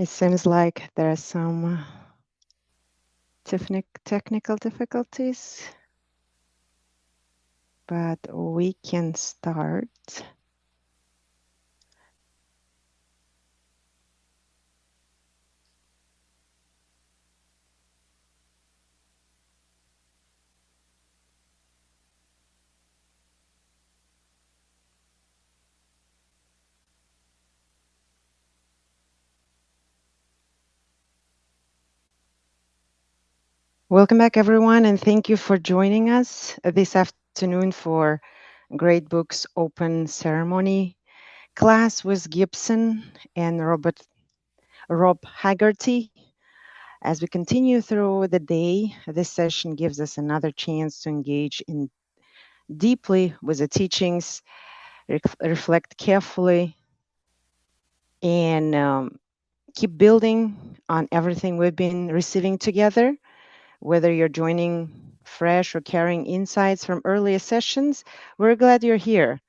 It seems like there are some technical difficulties, but we can start. Welcome back, everyone, and thank you for joining us this afternoon for Great Books Open Ceremony class with Gibson and Rob Haggerty. As we continue through the day, this session gives us another chance to engage deeply with the teachings, reflect carefully, and keep building on everything we've been receiving together. Whether you're joining fresh or carrying insights from earlier sessions, we're glad you're here.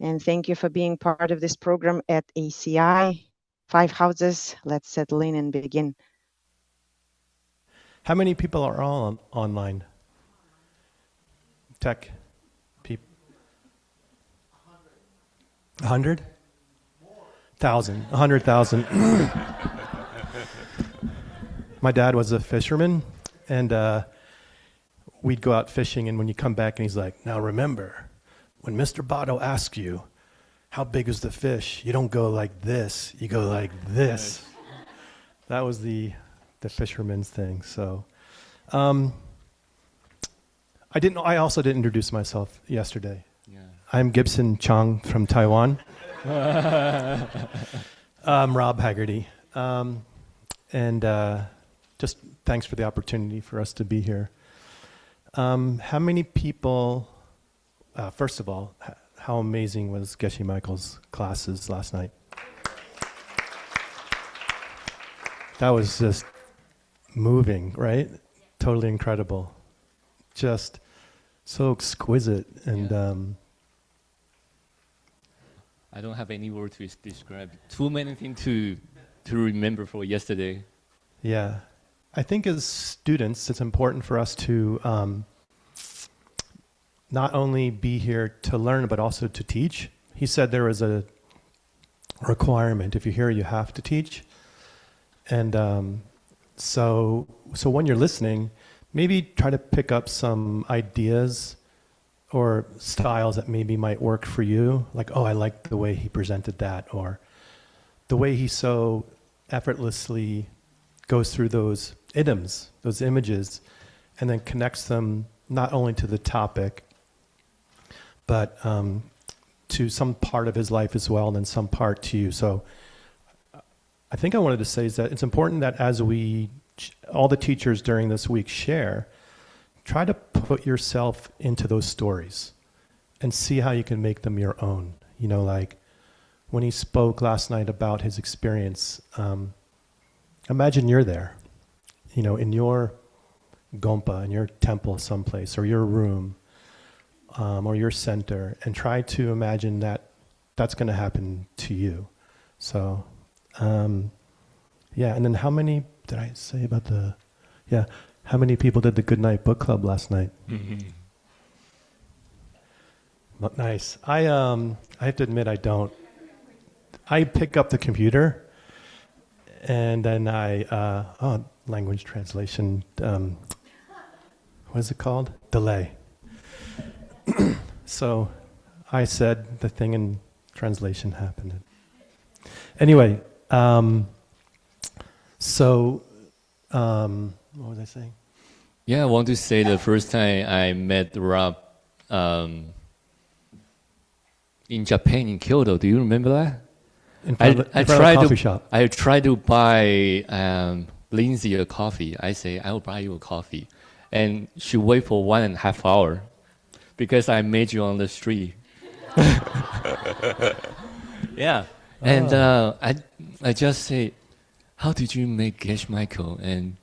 And thank you for being part of this program at ACI. 5 houses, let's settle in and begin. How many people are all online? Tech people? 100? 1,000. 100,000. My dad was a fisherman, and we'd go out fishing, and when you come back and he's like, now remember, when Mr. Botto asks you, how big is the fish? You don't go like this, you go like this. That was the fisherman's thing. So I also didn't introduce myself yesterday. Yeah. I'm Gibson Chang from Taiwan. Rob Haggerty. And just thanks for the opportunity for us to be here. How many people, first of all, how amazing was Geshe Michael's classes last night? That was just moving, right? Totally incredible. Just so exquisite. And I don't have any word to describe. Too many things to remember for yesterday. Yeah. I think as students, it's important for us to not only be here to learn, but also to teach. He said there was a requirement. If you're here, you have to teach. And so when you're listening, maybe try to pick up some ideas or styles that maybe might work for you. Like, oh, I like the way he presented that, or the way he so effortlessly goes through those idioms, those images, and then connects them not only to the topic, but to some part of his life as well, and then some part to you. So I think I wanted to say is that it's important that as all the teachers during this week share, try to put yourself into those stories and see how you can make them your own. You know, like when he spoke last night about his experience, imagine you're there, you know, in your gompa, in your temple someplace, or your room, or your center, and try to imagine that that's going to happen to you. So, yeah, and then how many did I say about how many people did the Good Night Book Club last night? Mm-hmm. Nice. I have to admit I don't. I pick up the computer, and then language translation, what is it called? Delay. So I said the thing and translation happened. Anyway, what was I saying? Yeah, I want to say the first time I met Rob in Japan, in Kyoto. Do you remember that? In front of a coffee shop. I tried to buy Lindsay a coffee. I say, I will buy you a coffee. And she wait for 1.5 hours because I met you on the street. Yeah. And I just say, how did you make Geshe Michael? And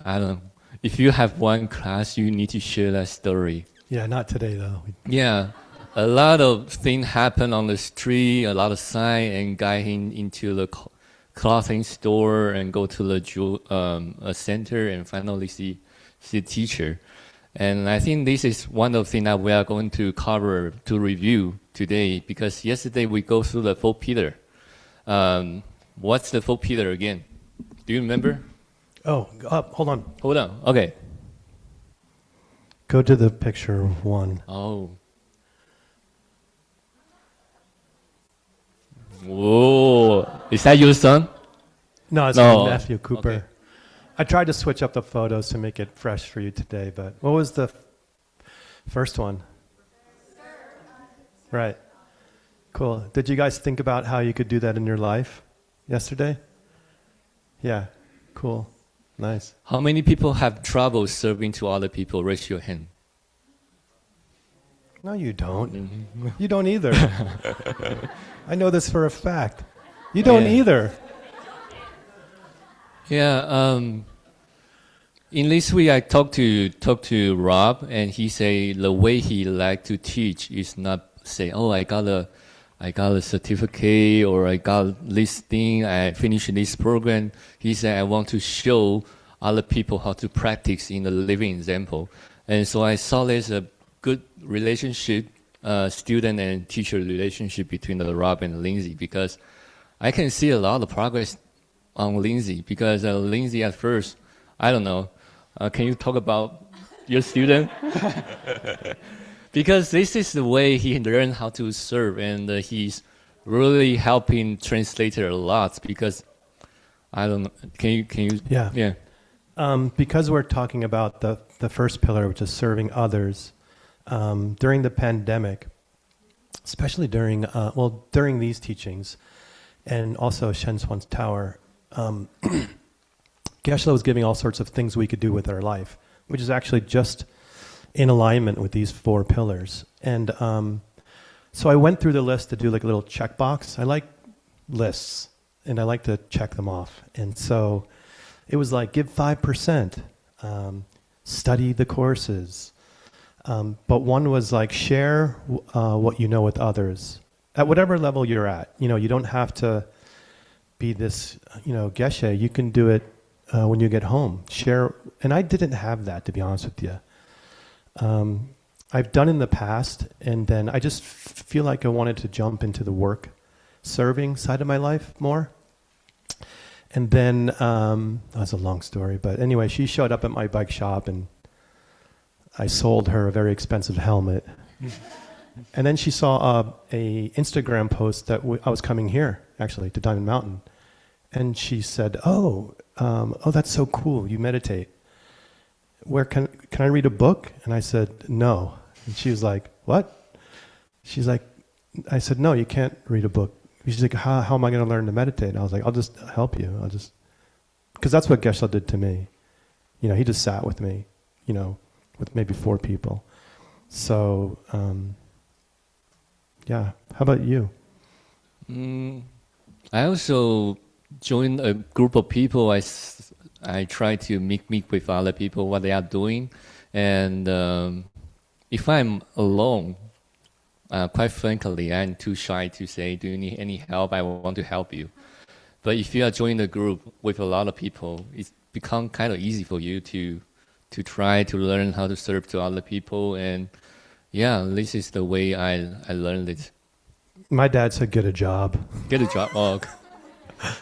I don't know. If you have one class, you need to share that story. Yeah, not today though. Yeah. A lot of things happen on the street, a lot of sign, and got him into the clothing store and go to the a center and finally see a teacher. And I think this is one of the things that we are going to cover to review today, because yesterday we go through the 4 pillar. What's the 4 pillar again? Do you remember? Oh, hold on. Hold on. Okay. Go to the picture 1. Oh. Whoa. Is that your son? No, it's No. my nephew, Cooper. Okay. I tried to switch up the photos to make it fresh for you today, but what was the first one? Right. Cool. Did you guys think about how you could do that in your life yesterday? Yeah. Cool. Nice. How many people have trouble serving to other people? Raise your hand. No, you don't. You don't either. I know this for a fact. You don't Yeah. either. Yeah. In this week, I talked to Rob, and he say the way he like to teach is not say, oh, I got a certificate, or I got this thing, I finished this program. He said, I want to show other people how to practice in a living example. And so I saw there's a good relationship, student and teacher relationship between the Rob and Lindsay, because I can see a lot of progress on Lindsay, because Lindsay at first, I don't know, can you talk about your student? Because this is the way he learned how to serve, and he's really helping translator a lot, because I don't know, can you? Yeah. Because we're talking about the first pillar, which is serving others, during the pandemic, especially during these teachings, and also Shen Swan's Tower, Geshe-la was giving all sorts of things we could do with our life, which is actually just in alignment with these 4 pillars. And so I went through the list to do like a little checkbox. I like lists, and I like to check them off. And so it was like, give 5%, study the courses. But one was like, share what you know with others at whatever level you're at. You don't have to be this, Geshe. You can do it when you get home. Share. And I didn't have that, to be honest with you. I've done in the past, and then I just feel like I wanted to jump into the work serving side of my life more. And then, that's a long story, but anyway, she showed up at my bike shop, and I sold her a very expensive helmet. And then she saw a Instagram post that I was coming here, actually, to Diamond Mountain. And she said, oh, that's so cool, you meditate. Where can I read a book? And I said, no. And she was like, what? She's like, I said, no, you can't read a book. She's like, how am I going to learn to meditate? And I was like, I'll just help you. Because that's what Geshe-la did to me. He just sat with me, with maybe 4 people. So, yeah. How about you? I also joined a group of people. I try to meet with other people, what they are doing. And if I'm alone, quite frankly, I'm too shy to say, do you need any help? I want to help you. But if you are joining a group with a lot of people, it's become kind of easy for you to try to learn how to serve to other people. And yeah, this is the way I learned it. My dad said, get a job. Get a job. Oh, okay.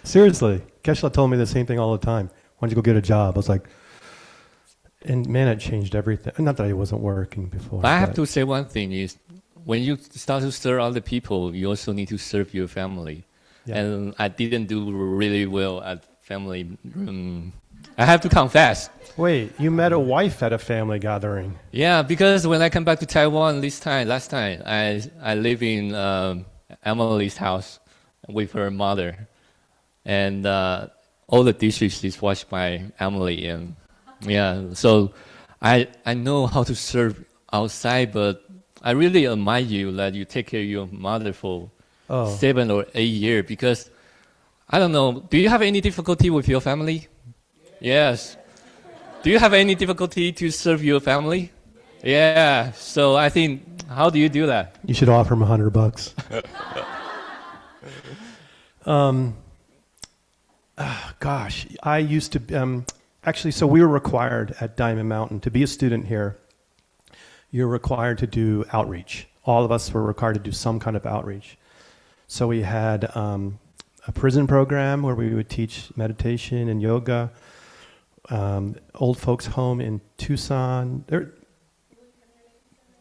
Seriously. Geshe-la told me the same thing all the time. Why don't you go get a job? I was like, and man, it changed everything. Not that I wasn't working before. But I have to say one thing is, when you start to serve other people, you also need to serve your family. Yeah. And I didn't do really well at family. I have to confess. Wait, you met a wife at a family gathering? Yeah, because when I come back to Taiwan last time, I live in Emily's house with her mother, and all the dishes is washed by Emily, and yeah, so I know how to serve outside, but I really admire you that you take care of your mother for 7 or 8 years, because I don't know, do you have any difficulty with your family? Yes. Do you have any difficulty to serve your family? Yeah. So I think, how do you do that? You should offer him $100. Gosh, I used to, actually, so we were required at Diamond Mountain to be a student here. You're required to do outreach. All of us were required to do some kind of outreach. So we had a prison program where we would teach meditation and yoga. Old folks home in Tucson,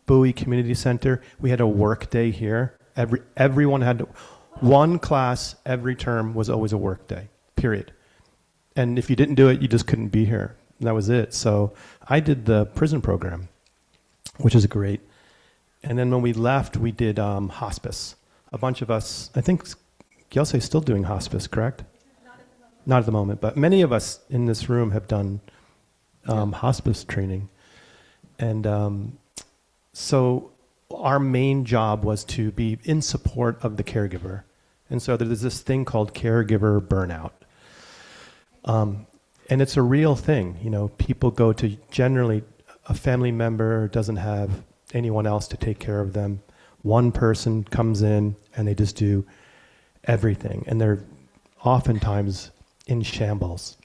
Bowie Community Center. We had a work day here. Everyone had one class every term was always a work day, period. And if you didn't do it, you just couldn't be here. That was it. So I did the prison program, which is great. And then when we left, we did hospice. A bunch of us, I think Gyelse is still doing hospice, correct? Not at the moment, but many of us in this room have done hospice training. And so our main job was to be in support of the caregiver. And so there's this thing called caregiver burnout. And it's a real thing. You know, people go to generally a family member doesn't have anyone else to take care of them. One person comes in and they just do everything. And they're oftentimes in shambles.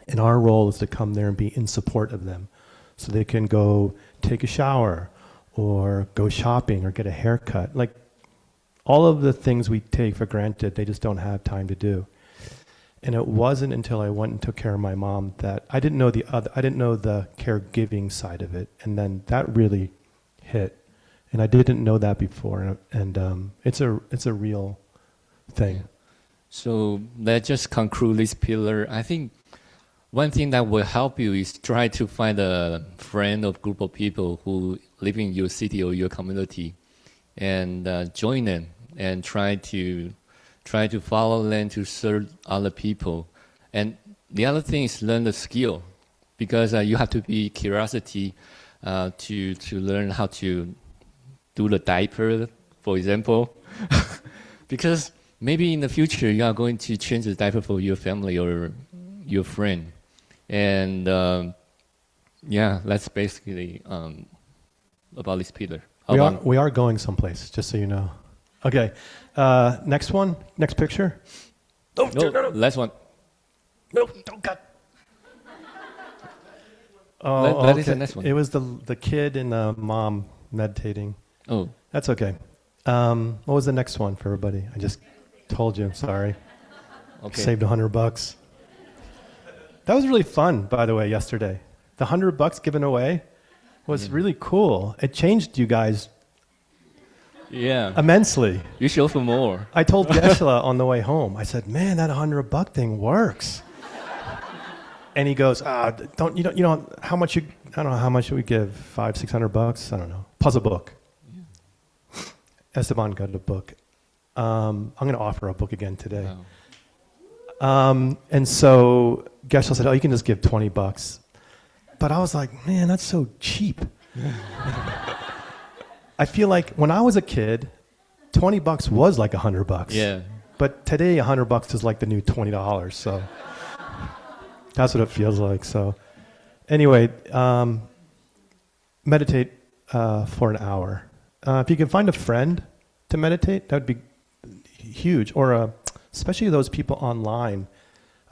And our role is to come there and be in support of them. So they can go take a shower or go shopping or get a haircut. Like all of the things we take for granted, they just don't have time to do. And it wasn't until I went and took care of my mom that I didn't know the caregiving side of it. And then that really hit. And I didn't know that before. And it's a real thing. So let's just conclude this pillar. I think one thing that will help you is try to find a friend or group of people who live in your city or your community, and join them and try to follow them to serve other people. And the other thing is learn the skill, because you have to be curiosity to learn how to do the diaper, for example, because maybe in the future you are going to change the diaper for your family or your friend. And that's basically about this pillar. We are going someplace, just so you know. Okay, next picture. No, last one. No, don't cut. That is the next one. It was the kid and the mom meditating. Oh, that's okay. What was the next one for everybody? I just told you. Sorry. okay. Saved $100. That was really fun, by the way. Yesterday, the $100 given away was really cool. It changed you guys. Yeah. Immensely. You show for more. I told Geshe-la on the way home, I said, man, that $100 thing works. And he goes, how much I don't know how much we give, $500-600? I don't know. Plus a book. Yeah. Esteban got a book. I'm going to offer a book again today. Wow. And so Geshe-la said, you can just give $20. But I was like, man, that's so cheap. I feel like when I was a kid, $20 was like $100. Yeah. But today, $100 is like the new $20. So that's what it feels like. So anyway, meditate for an hour. If you can find a friend to meditate, that would be huge. Or especially those people online.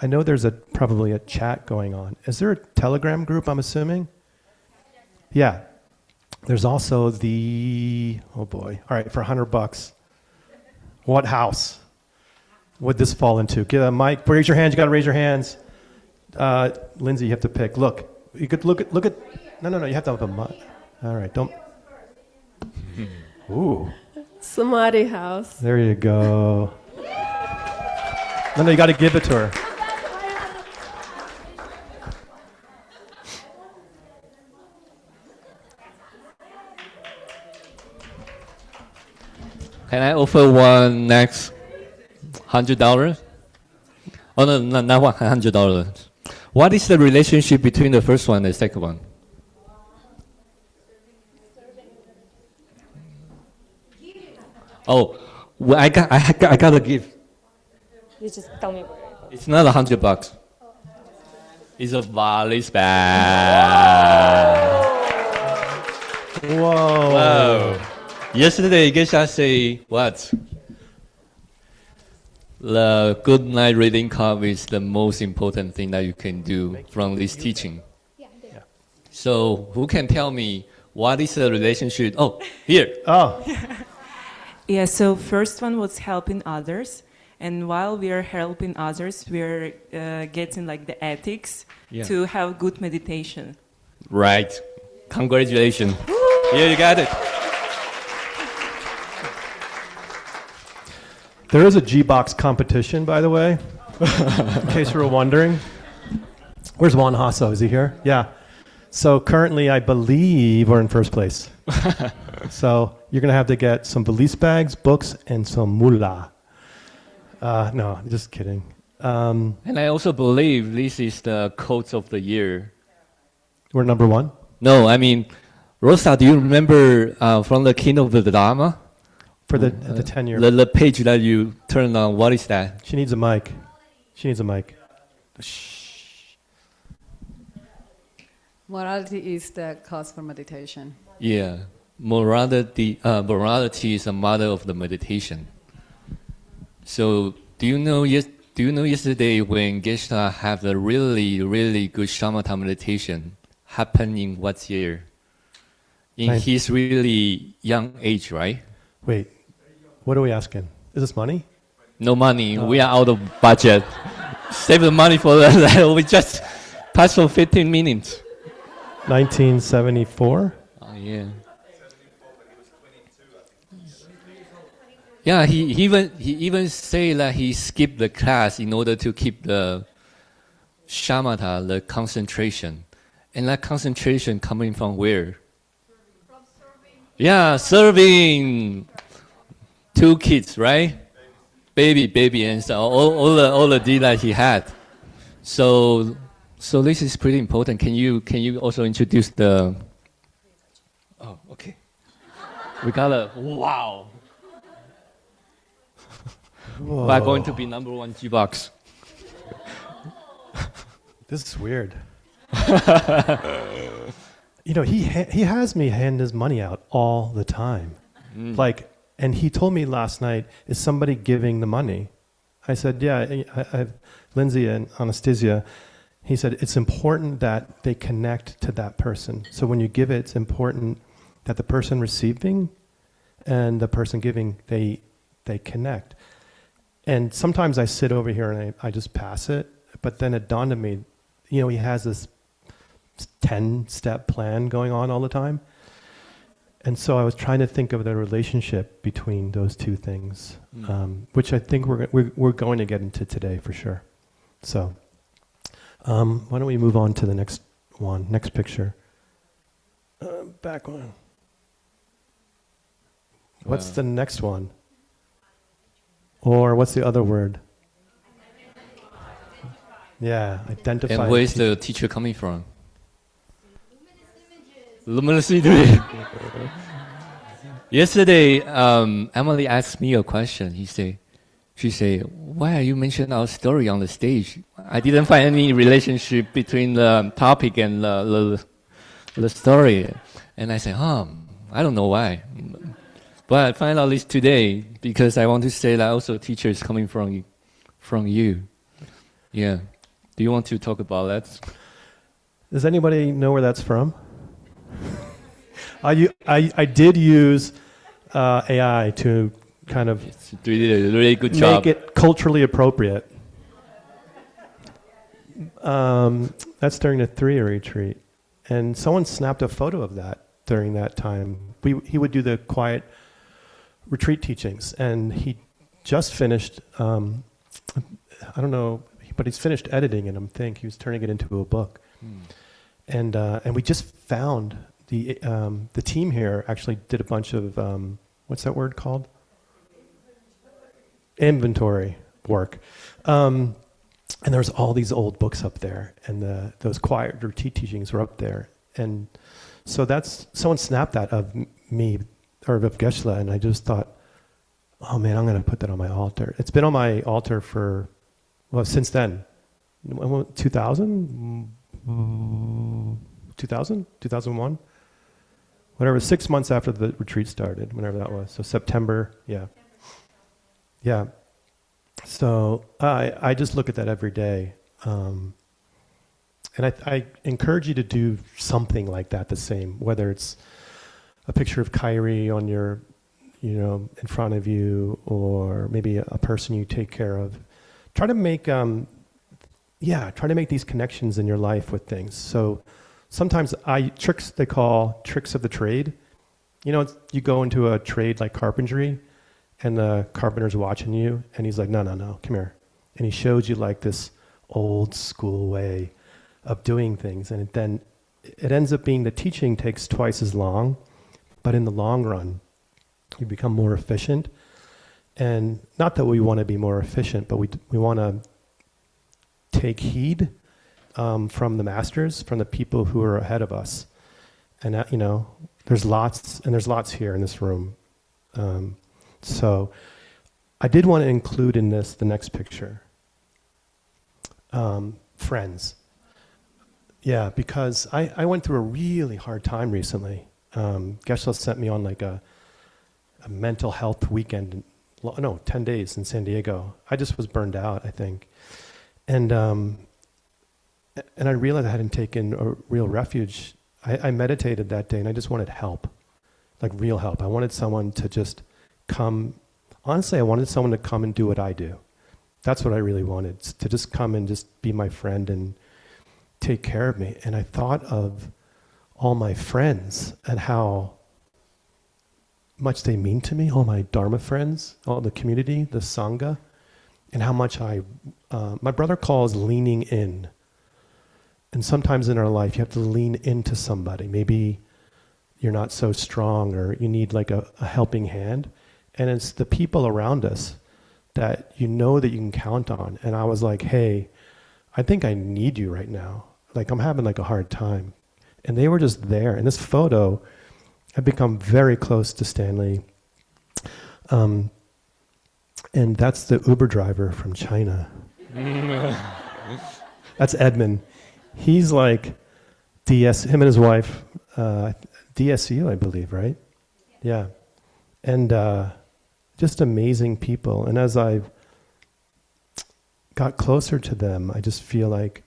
I know there's probably a chat going on. Is there a Telegram group, I'm assuming? Yeah. There's also oh boy. All right, for $100. What house would this fall into? Get a mic, raise your hands, you gotta raise your hands. Lindsay, you have to pick. Look, you could look at, no, you have to have a mic. All right, don't. Ooh. Samadhi house. There you go. No, you gotta give it to her. Can I offer one next $100? Oh no, not $100. What is the relationship between the first one and the second one? Oh, well, I got a gift. You just tell me where. It's not $100. It's a Vali's bag. Whoa. Wow. Yesterday, Geshe-la say what? the good night reading cup is the most important thing that you can do from this teaching. So who can tell me what is the relationship? Oh, here. Oh, Yeah, so first one was helping others. And while we are helping others, we're getting like the ethics to have good meditation. Right. Congratulations. Yeah, you got it. there is a GBOCS competition, by the way, in case you were wondering. Where's Juan Hasso? Is he here? Yeah. So currently, I believe we're in first place. So you're going to have to get some valise bags, books, and some mullah. No, just kidding. And I also believe this is the quote of the year. We're number one? No, I mean, Rosa, do you remember from the keynote of the Dharma? For the 10-year. The page that you turned on, what is that? She needs a mic. She needs a mic. Morality is the cause for meditation. Yeah. Morality is a mother of the meditation. So do you know yesterday when Geshe had a really, really good shamatha meditation happened in what year? In his really young age, right? Wait, what are we asking? Is this money? No money. We are out of budget. Save the money for that. We just passed for 15 minutes. 1974? Oh, yeah. Yeah, he even say that he skipped the class in order to keep the shamatha, the concentration. And that concentration coming from where? From serving. Yeah, serving 2 kids, right? Baby, and so all the deal that he had. So this is pretty important. Can you also introduce the? Oh, okay. We got a wow. Whoa. We're going to be number 1 GBOCS. This is weird. You know, he has me hand his money out all the time. And he told me last night, is somebody giving the money? I said, yeah, I have Lindsay and Anastasia. He said, it's important that they connect to that person. So when you give it, it's important that the person receiving and the person giving, they connect. And sometimes I sit over here and I just pass it, but then it dawned on me, you know, he has this 10-step plan going on all the time. And so I was trying to think of the relationship between those two things, which I think we're going to get into today for sure. So why don't we move on to the next one, next picture. Back one. What's the next one? Or what's the other word? Yeah, identify. And where's the teacher coming from? Luminous images. Yesterday, Emily asked me a question. She said, why are you mentioning our story on the stage? I didn't find any relationship between the topic and the story. And I said, I don't know why. But I find out this today because I want to say that also teacher is coming from you. Yeah. Do you want to talk about that? Does anybody know where that's from? I did use AI to kind of really good job. Make it culturally appropriate. That's during the 3-year retreat. And someone snapped a photo of that during that time. He would do the quiet retreat teachings, and he just finished, I don't know, but he's finished editing it, I think. He was turning it into a book. And we just found the team here actually did a bunch of, what's that word called? Inventory work. And there's all these old books up there, and those quiet retreat teachings were up there. And so someone snapped that of me, or of Geshe, and I just thought, oh man, I'm going to put that on my altar. It's been on my altar since then. 2000? 2001? Whatever, 6 months after the retreat started, whenever that was. So September, yeah. Yeah. So I just look at that every day. And I encourage you to do something like that, the same, whether it's a picture of Kyrie on your, in front of you, or maybe a person you take care of. Try to make, try to make these connections in your life with things. So sometimes they call tricks of the trade. You go into a trade like carpentry, and the carpenter's watching you, and he's like, no, come here. And he shows you like this old school way of doing things. And then it ends up being the teaching takes twice as long, but in the long run, you become more efficient. And not that we want to be more efficient, but we want to take heed from the masters, from the people who are ahead of us. And there's lots here in this room. So I did want to include in this the next picture. Friends. Yeah, because I went through a really hard time recently. Geshe sent me on like a mental health weekend, 10 days in San Diego. I just was burned out, I think. And I realized I hadn't taken a real refuge. I meditated that day, and I just wanted help, like real help. I wanted someone to just come. Honestly, I wanted someone to come and do what I do. That's what I really wanted, to just come and just be my friend and take care of me. And I thought of all my friends and how much they mean to me, all my Dharma friends, all the community, the Sangha, and how much my brother calls leaning in. And sometimes in our life, you have to lean into somebody. Maybe you're not so strong, or you need like a helping hand. And it's the people around us that you know that you can count on. And I was like, hey, I think I need you right now. Like, I'm having like a hard time. And they were just there. In this photo, I've become very close to Stanley. And that's the Uber driver from China. That's Edmund. He's like him and his wife, DSU, I believe, right? Yeah. And just amazing people. And as I've got closer to them, I just feel like,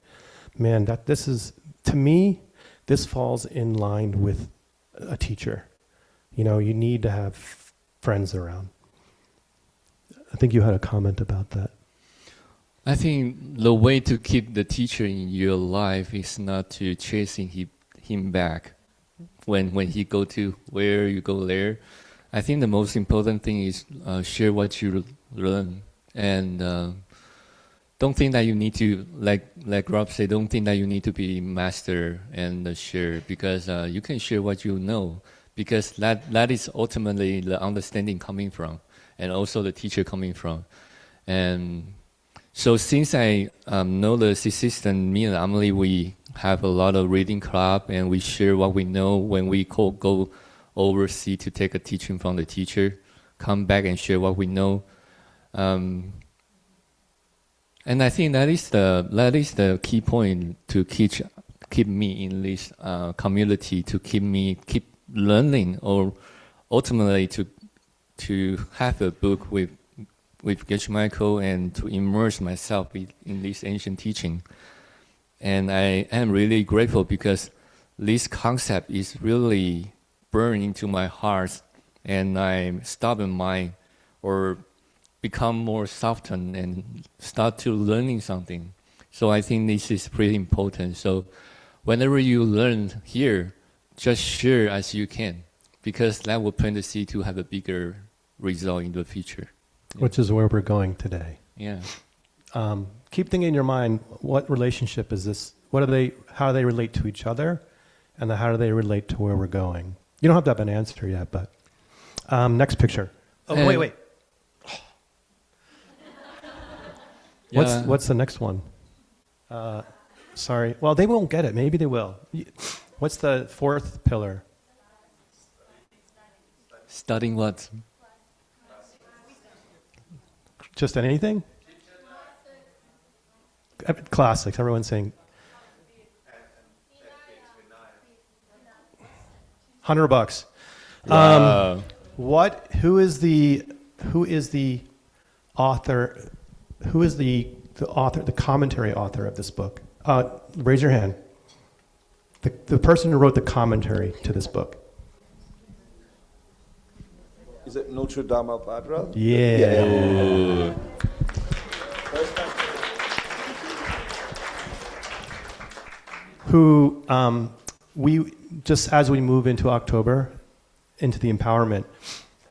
man, that this is, to me, this falls in line with a teacher. You need to have friends around. I think you had a comment about that. I think the way to keep the teacher in your life is not to chasing him back when he go to where you go there. I think the most important thing is share what you learn, and don't think that you need to, like Rob said, don't think that you need to be master and share, because you can share what you know, because that is ultimately the understanding coming from, and also the teacher coming from. And so since I know the system, me and Emily, we have a lot of reading club, and we share what we know when we go overseas to take a teaching from the teacher, come back and share what we know. And I think that is the key point to keep me in this community, to keep learning, or ultimately to have a book with Geshe Michael and to immerse myself in this ancient teaching. And I am really grateful because this concept is really burned into my heart, and I stop in mind or become more softened and start to learning something. So I think this is pretty important. So whenever you learn here, just share as you can, because that will plant the seed to have a bigger result in the future. Which is where we're going today. Yeah. Keep thinking in your mind, what relationship is this? How do they relate to each other? And how do they relate to where we're going? You don't have to have an answer yet, but next picture. Oh, wait. Yeah. What's the next one? Sorry. Well, they won't get it. Maybe they will. What's the fourth pillar? Studying what? Just anything? Classics. Everyone's saying. $100. Wow. Who is the author who is the author, the commentary author of this book? Raise your hand. The person who wrote the commentary to this book. Is it Notre Dame Badra? Yeah. Who we just as we move into October, into the empowerment,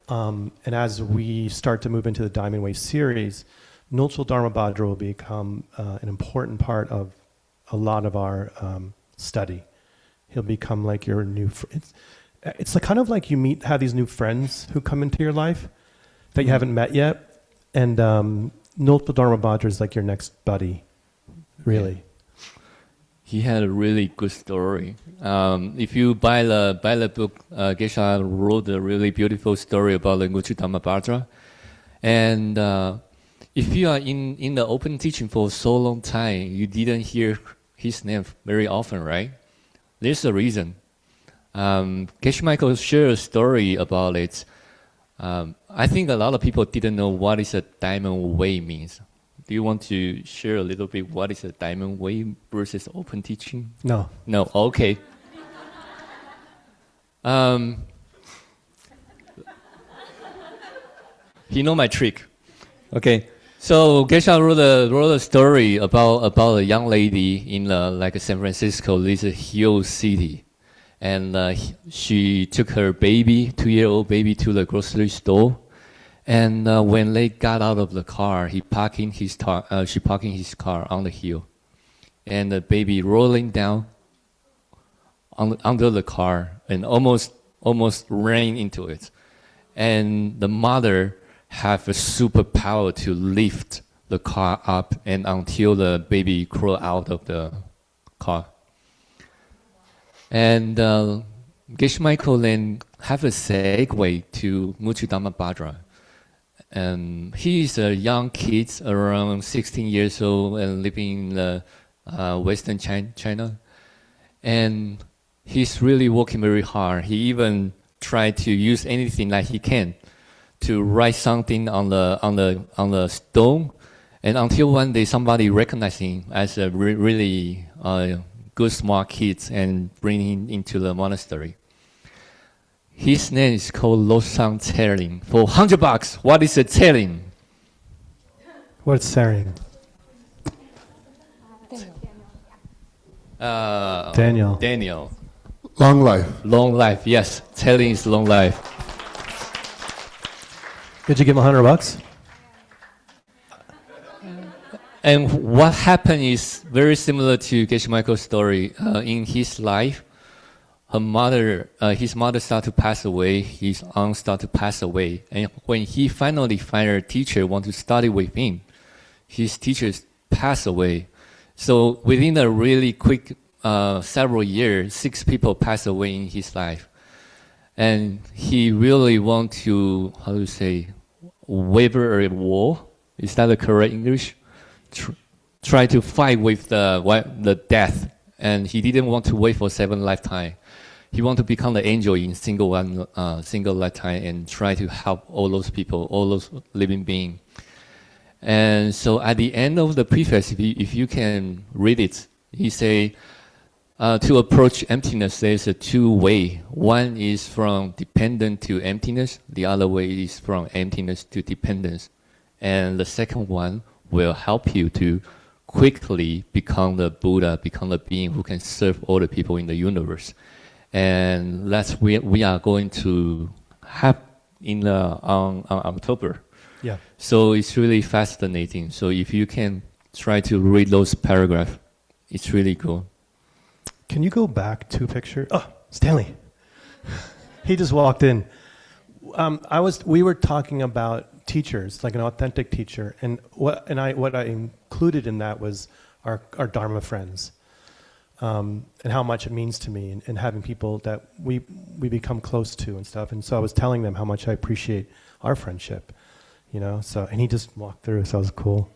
and as we start to move into the Diamond Way series, Nulchal Dharmabhadra will become an important part of a lot of our study. He'll become like your new. It's like kind of like you have these new friends who come into your life that you haven't met yet, and Nulchal Dharmabhadra is like your next buddy, really. He had a really good story. If you buy the book, Geshe wrote a really beautiful story about the Nulchal Dharmabhadra. And if you are in the open teaching for so long time, you didn't hear his name very often, right? There's a reason. Geshe Michael shared a story about it. I think a lot of people didn't know what is a diamond way means. Do you want to share a little bit what is a diamond way versus open teaching? No. No, okay. He know my trick. Okay, so Geshe wrote a story about a young lady in like San Francisco, this hill city, and she took her baby, 2-year-old baby, to the grocery store. And when they got out of the car, she parking his car on the hill, and the baby rolling down under the car and almost ran into it. And the mother have a superpower to lift the car up and until the baby crawl out of the car. And Geshe Michael then have a segue to Nulchal Dharmabhadra. He is a young kid, around 16 years old, and living in Western China. And he's really working very hard. He even tried to use anything that he can to write something on the stone. And until one day, somebody recognized him as a really good, smart kid and bring him into the monastery. His name is called Losang Tseling. For $100, what is a Tseling? What's Tseling? Daniel. Long life. Long life, yes. Tseling is long life. Did you give him $100? And what happened is very similar to Geshe Michael's story. In his life, his mother started to pass away, his aunt started to pass away. And when he finally found a teacher want to study with him, his teachers passed away. So within a really quick several years, 6 people passed away in his life. And he really want to, waver a war? Is that the correct English? Try to fight with the death. And he didn't want to wait for 7 lifetimes. He want to become the angel in single lifetime and try to help all those people, all those living beings. And so at the end of the preface, if you can read it, he say, to approach emptiness, there's a 2 ways. One is from dependent to emptiness. The other way is from emptiness to dependence. And the second one will help you to quickly become the Buddha, become the being who can serve all the people in the universe. And that's what we are going to have on October. Yeah. So it's really fascinating. So if you can try to read those paragraphs, it's really cool. Can you go back 2 pictures? Oh, Stanley. He just walked in. We were talking about teachers, like an authentic teacher, and what I included in that was our Dharma friends. And how much it means to me, and having people that we become close to and stuff. And so I was telling them how much I appreciate our friendship, So, and he just walked through, so it was cool.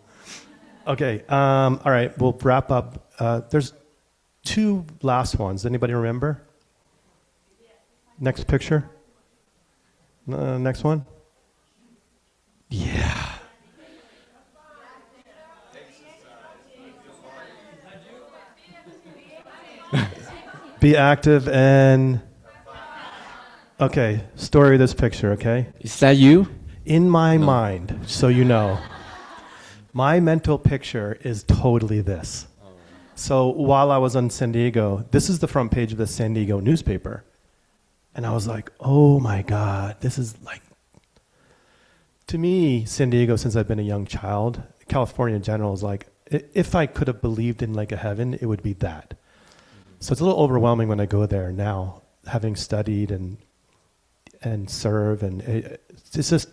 Okay, all right, we'll wrap up. There's 2 last ones. Anybody remember? Next picture. Next one. Yeah. Be active and... Okay, story of this picture, okay? Is that you? In my mind, so you know, my mental picture is totally this. So while I was on San Diego, this is the front page of the San Diego newspaper. And I was like, oh my God, this is like... To me, San Diego, since I've been a young child, California in general is like, if I could have believed in like a heaven, it would be that. So it's a little overwhelming when I go there now, having studied and serve, and it's just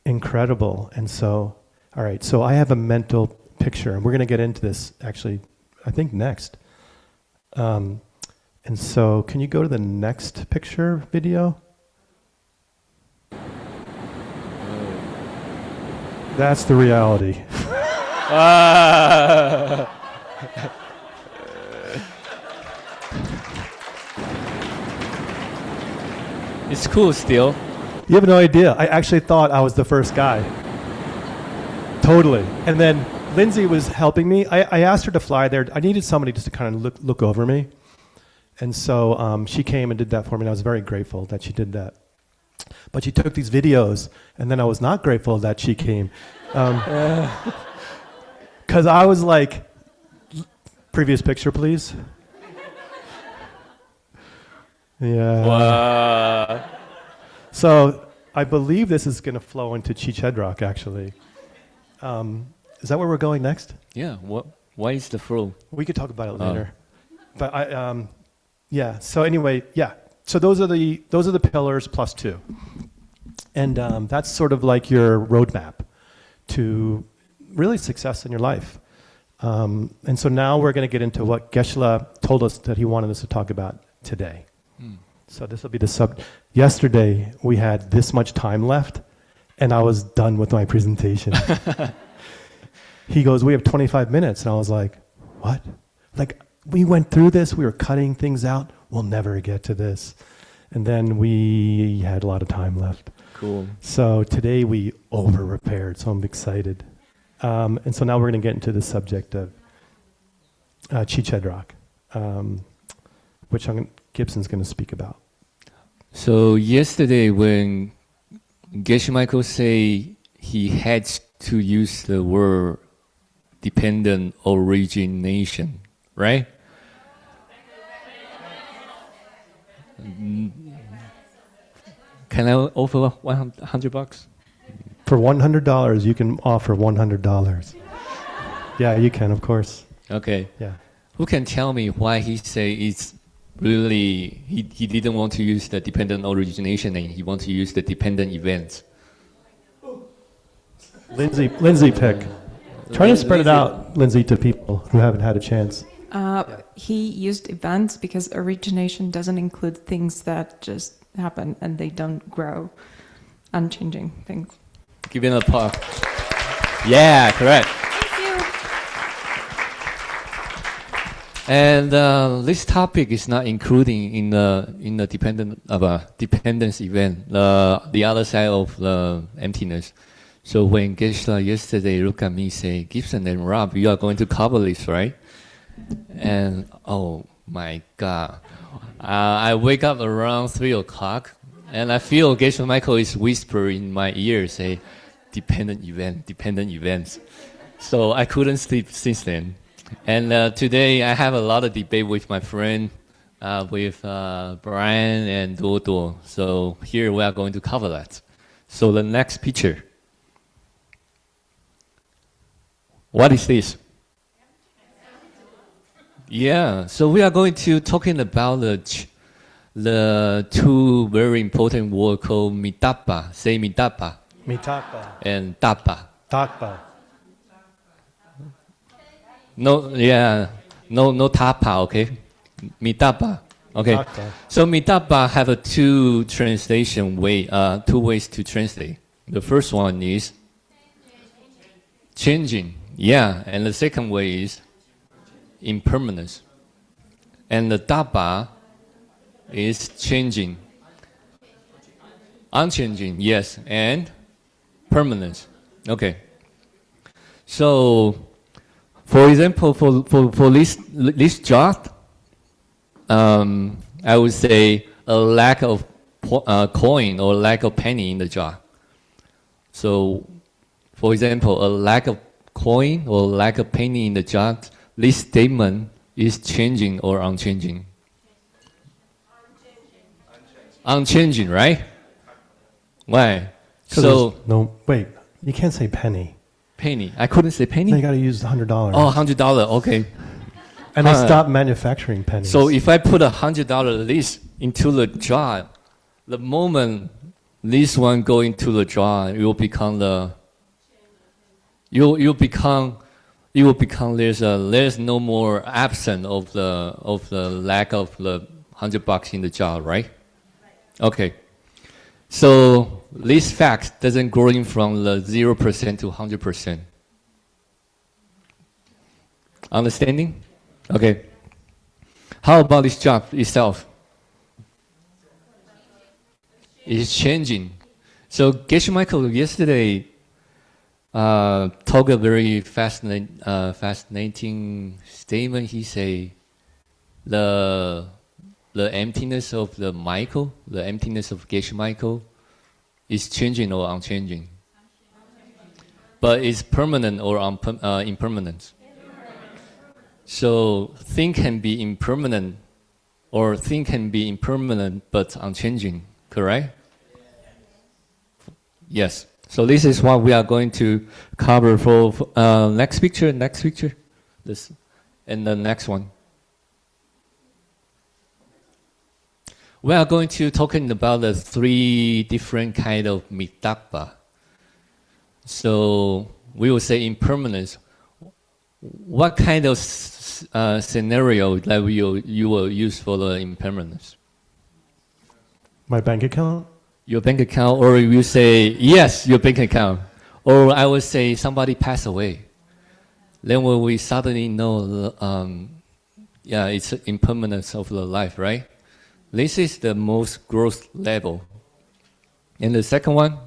incredible. And so, all right, so I have a mental picture, and we're going to get into this actually, I think next. And so can you go to the next picture video? That's the reality. It's cool still. You have no idea. I actually thought I was the first guy. Totally. And then Lindsay was helping me. I asked her to fly there. I needed somebody just to kind of look over me. And so she came and did that for me, and I was very grateful that she did that. But she took these videos, and then I was not grateful that she came. Because I was like, previous picture, please. Yeah. Wow. So I believe this is going to flow into Chichedrock, actually. Is that where we're going next? Yeah. Why is the flow? We could talk about it later. But yeah. So anyway, yeah. So those are the pillars plus 2, and that's sort of like your roadmap to really success in your life. And so now we're going to get into what Geshe-la told us that he wanted us to talk about today. So this will be the Yesterday we had this much time left, and I was done with my presentation. He goes, we have 25 minutes, and I was like, what? Like, we went through this, we were cutting things out, we'll never get to this. And then we had a lot of time left. Cool. So today we over-prepared, so I'm excited. And so now we're going to get into the subject of Chichedrock, which Gibson's going to speak about. So yesterday when Geshe Michael say he had to use the word dependent origination, right? Can I offer $100? For $100, you can offer $100. Yeah, you can, of course. Okay. Yeah. Who can tell me why he say it's really, he didn't want to use the dependent origination and he wants to use the dependent events? Lindsay pick. Try to spread it out, Lindsay, to people who haven't had a chance. He used events because origination doesn't include things that just happen and they don't grow, unchanging things. Give it a applause. Yeah, correct. And this topic is not including in the dependence event, the other side of the emptiness. So when Geshe-la yesterday looked at me say, Gibson and Rob, you are going to cover this, right? And oh my God, I wake up around 3 o'clock and I feel Geshe Michael is whispering in my ear, say, dependent events. So I couldn't sleep since then. And today I have a lot of debate with my friend, with Brian and Dodo. So here we are going to cover that. So the next picture. What is this? Yeah, so we are going to talking about the 2 very important words called mitapa. Say mitapa. Mitapa. And tapa. Tapa. No, yeah, no tapa, okay? Mitapa, okay. Tapa. So mitapa have a 2 translation way, 2 ways to translate. The first one is changing, yeah, and the second way is impermanence. And the tapa is changing, unchanging, yes, and permanence. Okay. So, for example, for this job, I would say a lack of coin or lack of penny in the jar. So, for example, a lack of coin or lack of penny in the jar, this statement is changing or unchanging? Unchanging, right? Why? So no, wait, you can't say penny. Penny. I couldn't say penny? No, you got to use $100. Oh, $100, okay. And they stopped manufacturing pennies. So if I put $100 list into the jar, the moment this one go into the jar, it will become the. It will become. There's no more absent of the lack of the $100 in the jar, right? Okay. So this fact doesn't growing from the 0% to 100%. Understanding? Okay. How about this job itself? It's changing. So Geshe Michael yesterday talked a very fascinating statement. He say the emptiness of the Michael, the emptiness of Geshe Michael, is changing or unchanging. But it's permanent or impermanent. So thing can be impermanent, or thing can be impermanent but unchanging. Correct? Yes. So this is what we are going to cover for next picture, this, and the next one. We are going to talking about the 3 different kind of mitapa. So we will say impermanence. What kind of scenario that you will use for the impermanence? My bank account? Your bank account, or you say, yes, your bank account. Or I would say somebody passed away. Then when we suddenly know, it's impermanence of the life, right? This is the most growth level. And the second one?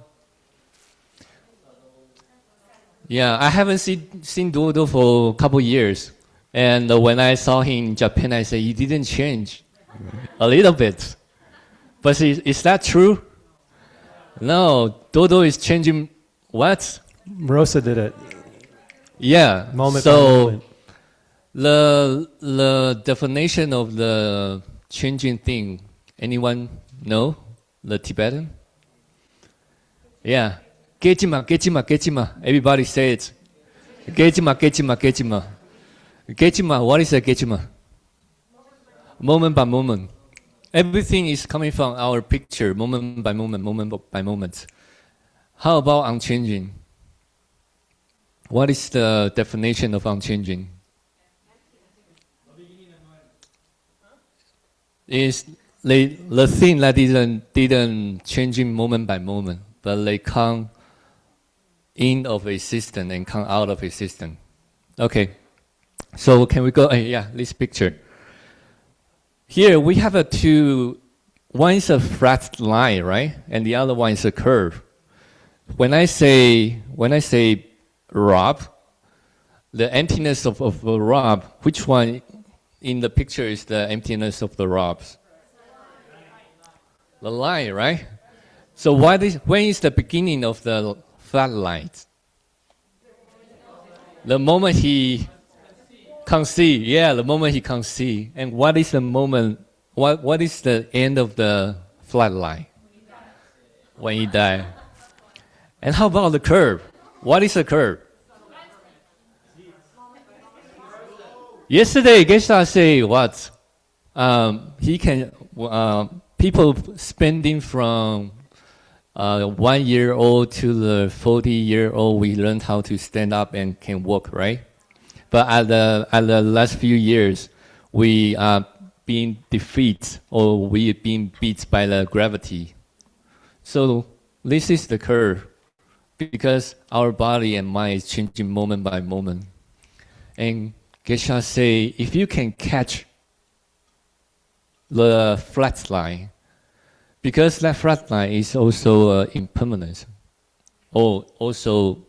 Yeah, I haven't seen Dodo for a couple years. And when I saw him in Japan, I said, he didn't change a little bit. But is that true? No, Dodo is changing what? Rosa did it. Yeah. Moment by moment. The definition of the changing thing, anyone know? The Tibetan? Yeah. Gejima, gejima, gejima. Everybody say it. Gejima, gejima, gejima. Gejima, what is a gejima? Moment by moment. Everything is coming from our picture, moment by moment, moment by moment. How about unchanging? What is the definition of unchanging? Is the thing that didn't changing moment by moment, but they come in of existence and come out of existence. Okay, so can we go? This picture. Here we have two. One is a flat line, right, and the other one is a curve. When I say Rob, the emptiness of Rob, which one in the picture is the emptiness of the Robs? The line, right? So when is the beginning of the flat line? The moment he can't see. Yeah, the moment he can't see. And what is the moment? What is the end of the flat line? When he died. And how about the curve? What is a curve? Yesterday, Geshe say what? He can people spending from 1 year old to the 40-year-old. We learned how to stand up and can walk, right? But at the last few years, we are being defeated or we are being beat by the gravity. So this is the curve, because our body and mind is changing moment by moment. And Geshe say, if you can catch the flat line, because that flat line is also impermanence, or also,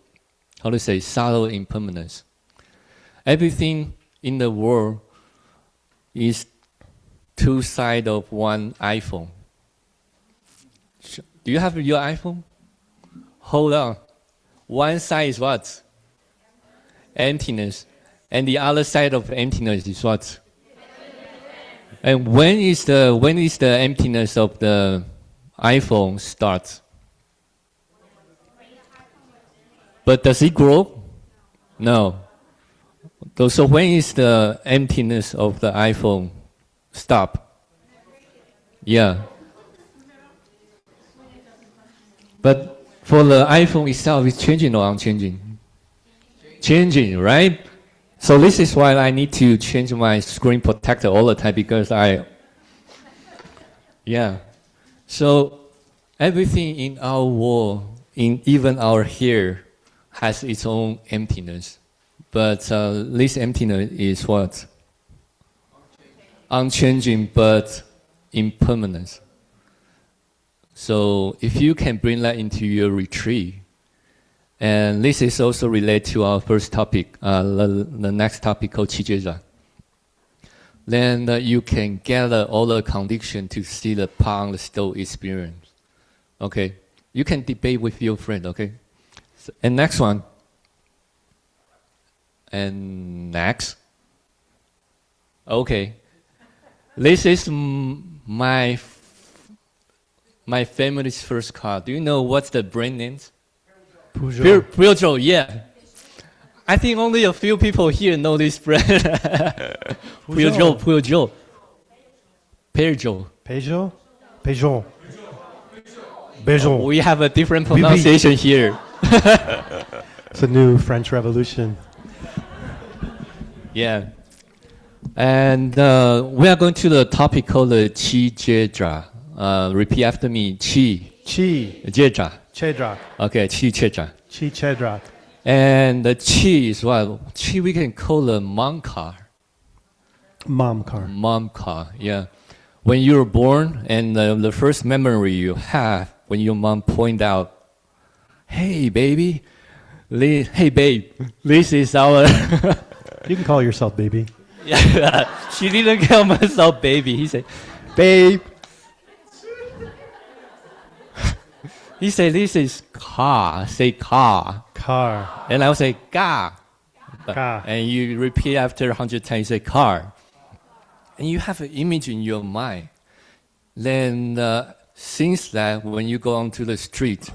how to say, subtle impermanence. Everything in the world is two sides of one iPhone. Do you have your iPhone? Hold on. One side is what? Emptiness. And the other side of emptiness is what? And when is the emptiness of the iPhone start? But does it grow? No. So when is the emptiness of the iPhone stop? Yeah. But for the iPhone itself, it's changing or unchanging? Changing, right? So this is why I need to change my screen protector all the time because yeah. So everything in our world, in even our hair, has its own emptiness. But this emptiness is what? Unchanging, but impermanent. So if you can bring that into your retreat, and this is also related to our first topic, the next topic called Chijeja, then you can gather all the condition to see the palm, the stove experience. Okay? You can debate with your friend, okay? So, and next one. And next. Okay. This is my family's first car. Do you know what's the brand name? Peugeot, yeah. I think only a few people here know this brand. Peugeot. We have a different pronunciation here. It's a new French Revolution. Yeah. And we are going to the topic called the Chi Jedra. Repeat after me. Chi. Jedra. Chedrak. Okay, Chi Jedra. Chi Chedrak. And the Chi is what? Chi we can call a mom car. Mom car. Mom car, yeah. When you were born and the first memory you have when your mom point out, hey baby, hey babe, this is our... You can call yourself baby. Yeah, she didn't call myself baby. He said, babe. He said, this is car. Say car. Car. And I would say, ga. Ga. And you repeat after 100 times, say car. And you have an image in your mind. Then since that, when you go onto the street,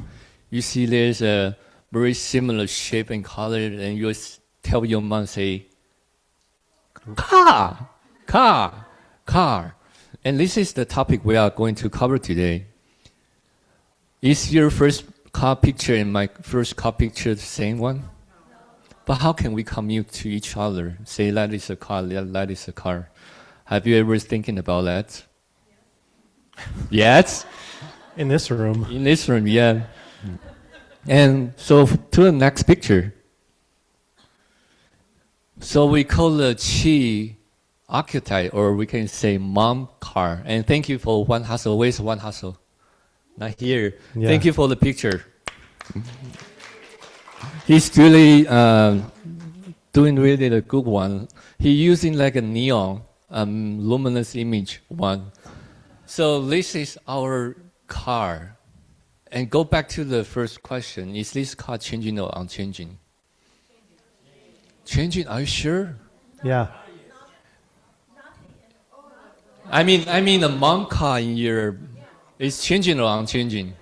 you see there's a very similar shape and color, and you tell your mom, say, car. And this is the topic we are going to cover today. Is your first car picture and my first car picture the same one? But how can we commute to each other? Say that is a car, that is a car. Have you ever thinking about that? Yes? In this room. In this room, yeah. And so to the next picture. So we call the Chi archetype, or we can say mom car. And thank you for one hustle. Where's one hustle? Not here. Yeah. Thank you for the picture. He's really doing really the good one. He's using like a neon, luminous image one. So this is our car. And go back to the first question. Is this car changing or unchanging? Changing? Are you sure? Yeah. I mean the mom car in your is changing or unchanging?